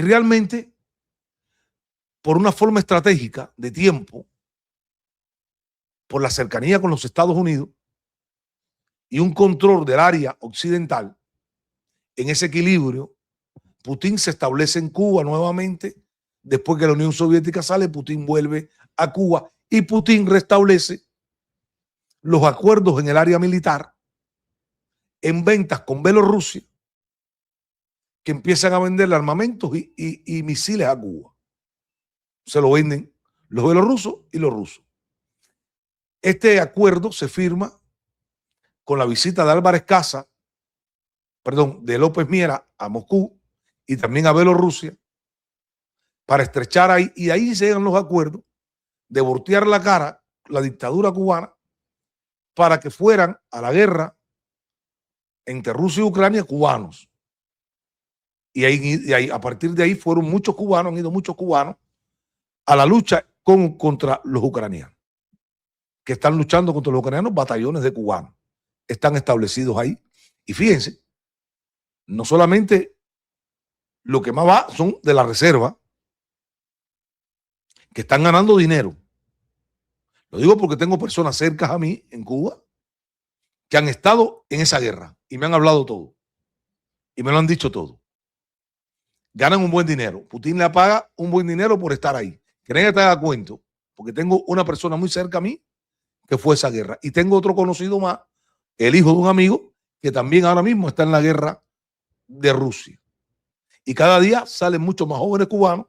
realmente, por una forma estratégica de tiempo, por la cercanía con los Estados Unidos y un control del área occidental, en ese equilibrio, Putin se establece en Cuba nuevamente. Después que la Unión Soviética sale, Putin vuelve a Cuba y Putin restablece los acuerdos en el área militar en ventas con Bielorrusia, que empiezan a venderle armamentos y misiles a Cuba. Se lo venden los bielorrusos y los rusos. Este acuerdo se firma con la visita de Álvarez Casa, de López Miera a Moscú y también a Bielorrusia, para estrechar ahí, y ahí se llegan los acuerdos de voltear la cara la dictadura cubana para que fueran a la guerra entre Rusia y Ucrania cubanos. Y ahí, a partir de ahí fueron muchos cubanos, han ido muchos cubanos a la lucha contra los ucranianos, que están luchando contra los ucranianos. Batallones de cubanos están establecidos ahí. Y fíjense, no solamente lo que más va son de la reserva, que están ganando dinero. Lo digo porque tengo personas cercanas a mí en Cuba que han estado en esa guerra y me han hablado todo. Y me lo han dicho todo. Ganan un buen dinero. Putin le paga un buen dinero por estar ahí. Que nadie te haga cuento, porque tengo una persona muy cerca a mí que fue a esa guerra. Y tengo otro conocido más, el hijo de un amigo, que también ahora mismo está en la guerra de Rusia. Y cada día salen muchos más jóvenes cubanos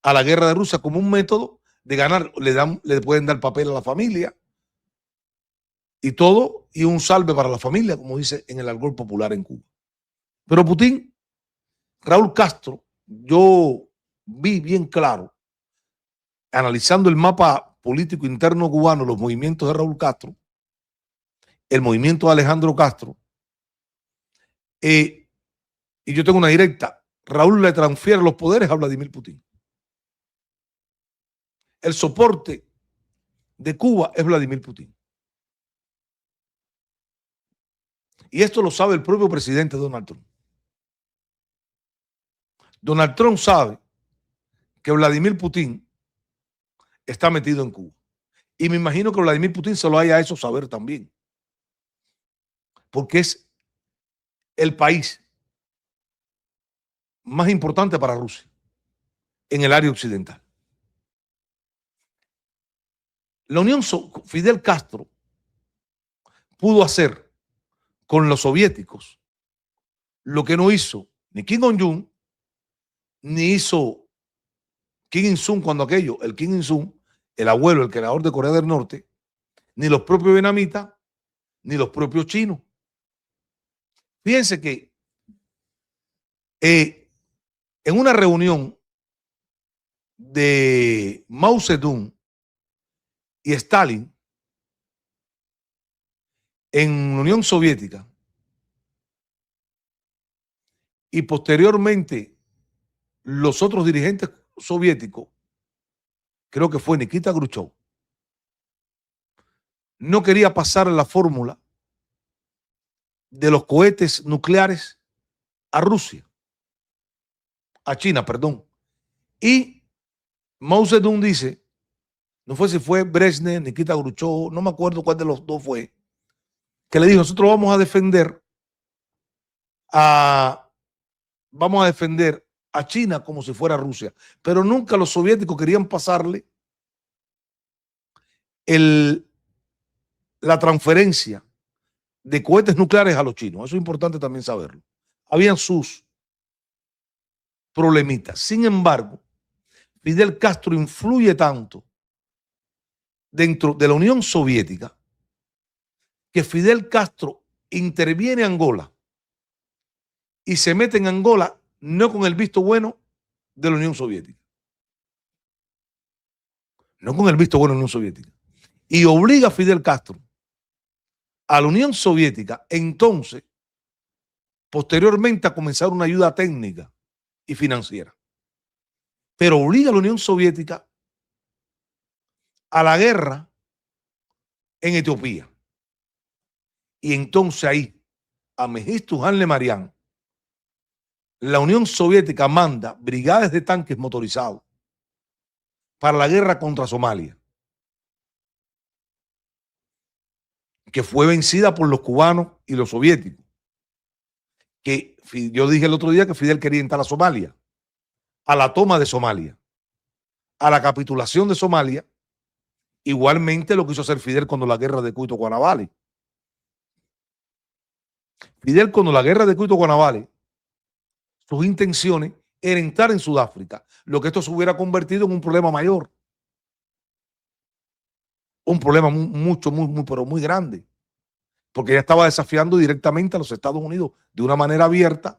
a la guerra de Rusia como un método de ganar. Le pueden dar papel a la familia y todo, y un salve para la familia, como dice en el argot popular en Cuba. Pero Putin, Raúl Castro, yo vi bien claro, analizando el mapa político interno cubano, los movimientos de Raúl Castro, el movimiento de Alejandro Castro, y yo tengo una directa. Raúl le transfiere los poderes a Vladimir Putin. El soporte de Cuba es Vladimir Putin. Y esto lo sabe el propio presidente Donald Trump. Donald Trump sabe que Vladimir Putin está metido en Cuba. Y me imagino que Vladimir Putin se lo haya hecho saber también. Porque es el país más importante para Rusia en el área occidental. La Unión Fidel Castro pudo hacer con los soviéticos lo que no hizo ni Kim Jong-un, ni hizo Kim Il-sung cuando aquello, el Kim Il-sung, el abuelo, el creador de Corea del Norte, ni los propios vietnamitas, ni los propios chinos. Fíjense que en una reunión de Mao Zedong y Stalin en la Unión Soviética y posteriormente los otros dirigentes soviéticos, creo que fue Nikita Khrushchev, no quería pasar la fórmula de los cohetes nucleares a Rusia, a China, perdón. Y Mao Zedong dice, no fue si fue Brezhnev, Nikita Khrushchev, no me acuerdo cuál de los dos fue, que le dijo, nosotros vamos a defender a China como si fuera Rusia. Pero nunca los soviéticos querían pasarle la transferencia de cohetes nucleares a los chinos. Eso es importante también saberlo. Habían sus problemitas. Sin embargo, Fidel Castro influye tanto dentro de la Unión Soviética que Fidel Castro interviene en Angola y se mete en Angola no con el visto bueno de la Unión Soviética. No con el visto bueno de la Unión Soviética. Y obliga a Fidel Castro a la Unión Soviética, entonces, posteriormente, a comenzar una ayuda técnica y financiera. Pero obliga a la Unión Soviética a la guerra en Etiopía. Y entonces ahí, a Mengistu Haile Mariam la Unión Soviética manda brigadas de tanques motorizados para la guerra contra Somalia, que fue vencida por los cubanos y los soviéticos. Que yo dije el otro día que Fidel quería entrar a Somalia, a la toma de Somalia, a la capitulación de Somalia, igualmente lo quiso hacer Fidel cuando la guerra de Cuito-Guanabale. Fidel, cuando la guerra de Cuito-Guanabale, sus intenciones eran entrar en Sudáfrica, lo que esto se hubiera convertido en un problema mayor, un problema pero muy grande, porque ya estaba desafiando directamente a los Estados Unidos de una manera abierta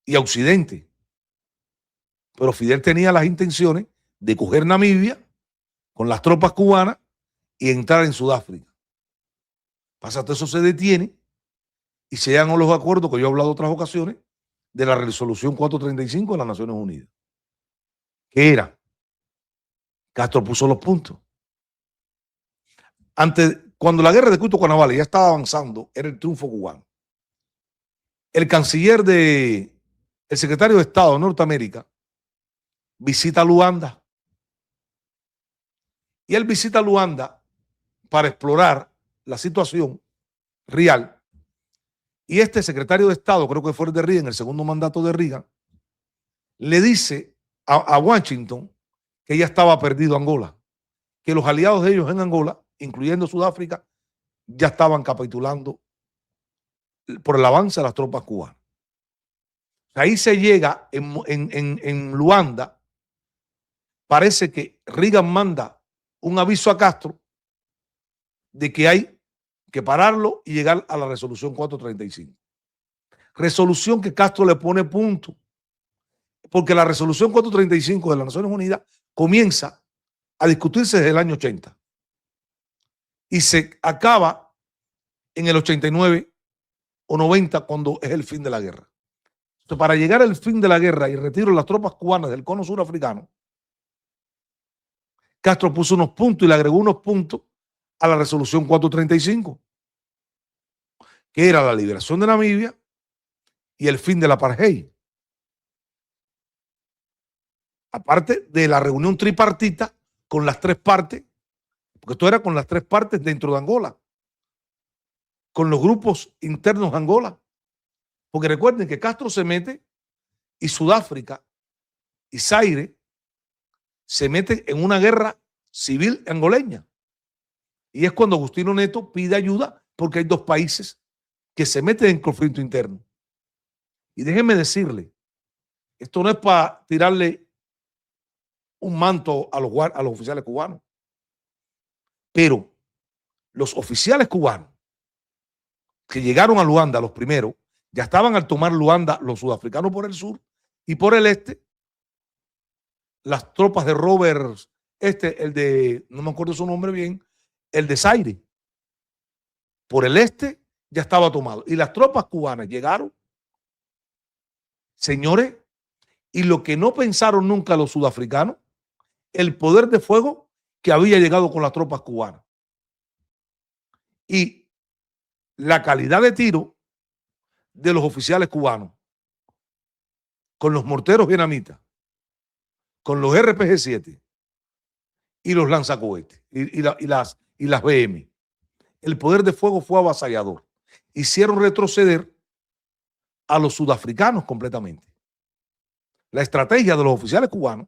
y a Occidente. Pero Fidel tenía las intenciones de coger Namibia con las tropas cubanas y entrar en Sudáfrica. Pasa que eso se detiene y se llegan a los acuerdos que yo he hablado en otras ocasiones de la resolución 435 de las Naciones Unidas. ¿Qué era? Castro puso los puntos. Cuando la guerra de Cuito-Guanabale ya estaba avanzando, era el triunfo cubano. El secretario de Estado de Norteamérica visita Luanda. Y él visita Luanda para explorar la situación real. Y este secretario de Estado, creo que fue el de Reagan, el segundo mandato de Reagan, le dice a Washington que ya estaba perdido Angola, que los aliados de ellos en Angola, incluyendo Sudáfrica, ya estaban capitulando por el avance de las tropas cubanas. Ahí se llega en Luanda, parece que Reagan manda un aviso a Castro de que hay que pararlo y llegar a la resolución 435. Resolución que Castro le pone punto, porque la resolución 435 de las Naciones Unidas comienza a discutirse desde el año 80 y se acaba en el 89 o 90 cuando es el fin de la guerra. Entonces, para llegar al fin de la guerra y el retiro de las tropas cubanas del cono surafricano, Castro puso unos puntos y le agregó unos puntos a la resolución 435, que era la liberación de Namibia y el fin del apartheid. Aparte de la reunión tripartita con las tres partes, porque esto era con las tres partes dentro de Angola, con los grupos internos de Angola. Porque recuerden que Castro se mete y Sudáfrica y Zaire se meten en una guerra civil angoleña. Y es cuando Agustino Neto pide ayuda porque hay dos países que se meten en conflicto interno. Y déjenme decirle, esto no es para tirarle un manto a los oficiales cubanos, pero los oficiales cubanos que llegaron a Luanda, los primeros, ya estaban al tomar Luanda los sudafricanos por el sur y por el este, las tropas de Roberts, el de, no me acuerdo su nombre bien, el de Zaire, por el este ya estaba tomado. Y las tropas cubanas llegaron, señores, y lo que no pensaron nunca los sudafricanos, el poder de fuego que había llegado con las tropas cubanas. Y la calidad de tiro de los oficiales cubanos con los morteros vietnamitas, con los RPG-7 y los lanzacohetes y las BM. El poder de fuego fue avasallador. Hicieron retroceder a los sudafricanos completamente. La estrategia de los oficiales cubanos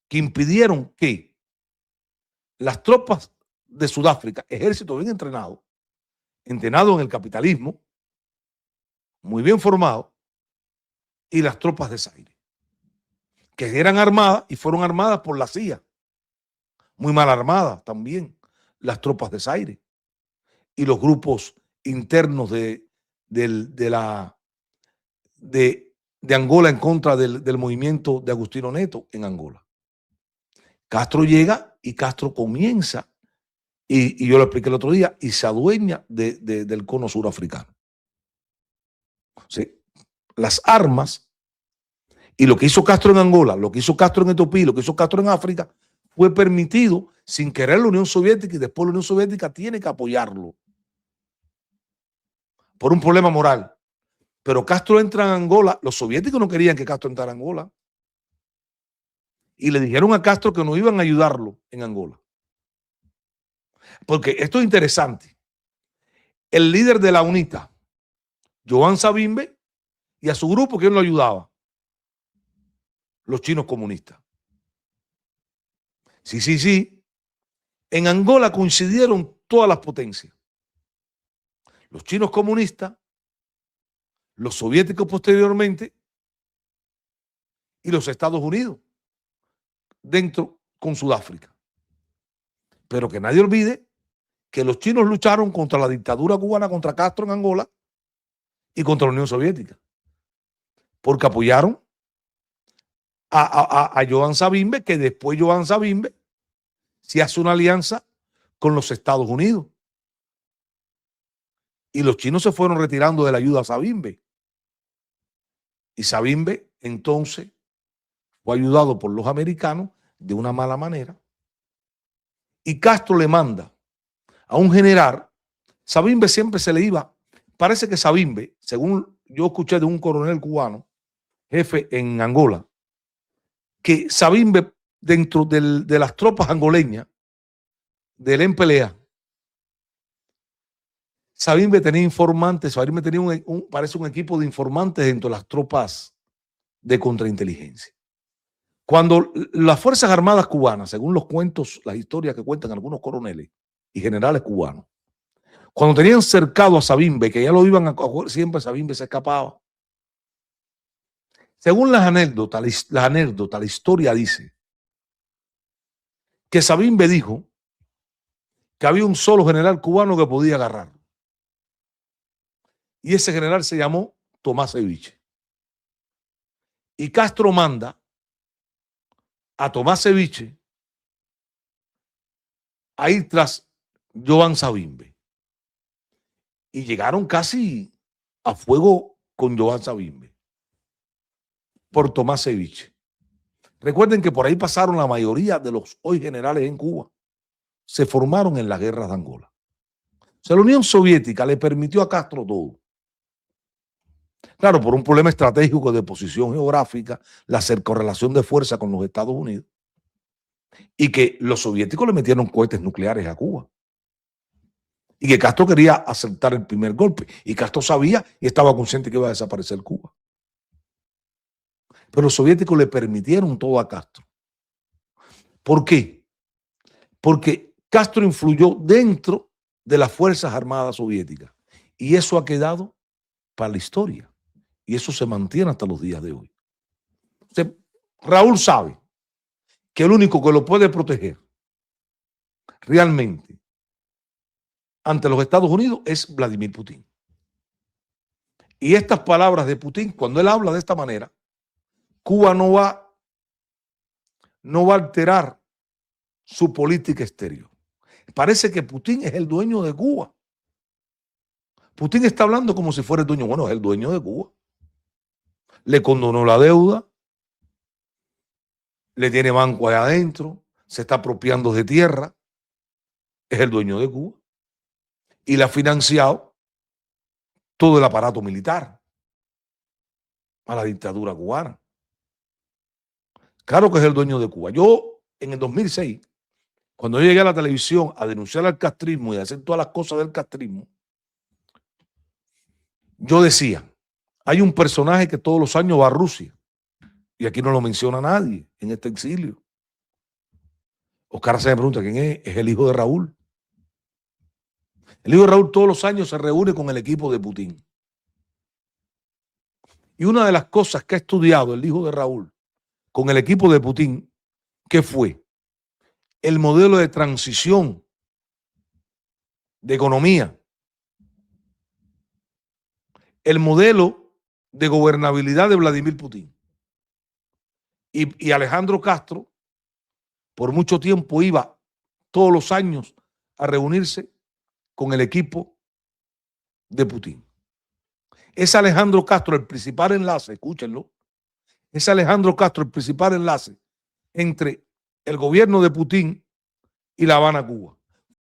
que impidieron que las tropas de Sudáfrica, ejército bien entrenado en el capitalismo, muy bien formado, y las tropas de Zaire, que eran armadas y fueron armadas por la CIA, muy mal armadas también las tropas de Zaire y los grupos internos de Angola en contra del movimiento de Agustino Neto en Angola. Castro llega y Castro comienza, y yo lo expliqué el otro día, y se adueña del cono surafricano. O sea, las armas y lo que hizo Castro en Angola, lo que hizo Castro en Etiopía, lo que hizo Castro en África, fue permitido sin querer la Unión Soviética, y después la Unión Soviética tiene que apoyarlo por un problema moral. Pero Castro entra en Angola. Los soviéticos no querían que Castro entrara en Angola. Y le dijeron a Castro que no iban a ayudarlo en Angola. Porque esto es interesante. El líder de la UNITA, Joan Savimbe, y a su grupo, ¿quién lo ayudaba? Los chinos comunistas. Sí. En Angola coincidieron todas las potencias. Los chinos comunistas, los soviéticos posteriormente y los Estados Unidos dentro con Sudáfrica. Pero que nadie olvide que los chinos lucharon contra la dictadura cubana, contra Castro en Angola y contra la Unión Soviética, porque apoyaron a Joan Savimbe, que después Joan Savimbe se hace una alianza con los Estados Unidos. Y los chinos se fueron retirando de la ayuda a Savimbe. Y Savimbe entonces fue ayudado por los americanos de una mala manera. Y Castro le manda a un general. Savimbe siempre se le iba. Parece que Savimbe, según yo escuché de un coronel cubano, jefe en Angola, que Savimbe dentro de las tropas angoleñas del MPLA, Savimbe tenía informantes. Savimbe tenía parece un equipo de informantes dentro de las tropas de contrainteligencia. Cuando las Fuerzas Armadas cubanas, según los cuentos, las historias que cuentan algunos coroneles y generales cubanos, cuando tenían cercado a Savimbe, que ya lo iban a coger, siempre Savimbe se escapaba. Según las anécdotas, la historia dice que Savimbe dijo que había un solo general cubano que podía agarrarlo. Y ese general se llamó Tomás Ceviche. Y Castro manda a Tomás Ceviche a ir tras Joan Savimbe. Y llegaron casi a fuego con Joan Savimbe por Tomás Ceviche. Recuerden que por ahí pasaron la mayoría de los hoy generales en Cuba. Se formaron en las guerras de Angola. O sea, la Unión Soviética le permitió a Castro todo. Claro, por un problema estratégico de posición geográfica, la correlación de fuerza con los Estados Unidos, y que los soviéticos le metieron cohetes nucleares a Cuba. Y que Castro quería aceptar el primer golpe. Y Castro sabía y estaba consciente que iba a desaparecer Cuba. Pero los soviéticos le permitieron todo a Castro. ¿Por qué? Porque Castro influyó dentro de las Fuerzas Armadas soviéticas. Y eso ha quedado para la historia. Y eso se mantiene hasta los días de hoy. O sea, Raúl sabe que el único que lo puede proteger realmente ante los Estados Unidos es Vladimir Putin. Y estas palabras de Putin, cuando él habla de esta manera, Cuba no va a alterar su política exterior. Parece que Putin es el dueño de Cuba. Putin está hablando como si fuera el dueño. Bueno, es el dueño de Cuba. Le condonó la deuda, le tiene banco allá adentro, se está apropiando de tierra, es el dueño de Cuba. Y le ha financiado todo el aparato militar a la dictadura cubana. Claro que es el dueño de Cuba. Yo, en el 2006, cuando yo llegué a la televisión a denunciar al castrismo y a hacer todas las cosas del castrismo, yo decía, hay un personaje que todos los años va a Rusia, y aquí no lo menciona nadie en este exilio. Oscar se me pregunta, ¿quién es? Es el hijo de Raúl. El hijo de Raúl todos los años se reúne con el equipo de Putin. Y una de las cosas que ha estudiado el hijo de Raúl con el equipo de Putin, ¿qué fue? El modelo de transición de economía, el modelo de gobernabilidad de Vladimir Putin. Y Alejandro Castro, por mucho tiempo iba todos los años a reunirse con el equipo de Putin. Es Alejandro Castro el principal enlace, escúchenlo, es Alejandro Castro el principal enlace entre el gobierno de Putin y La Habana, Cuba.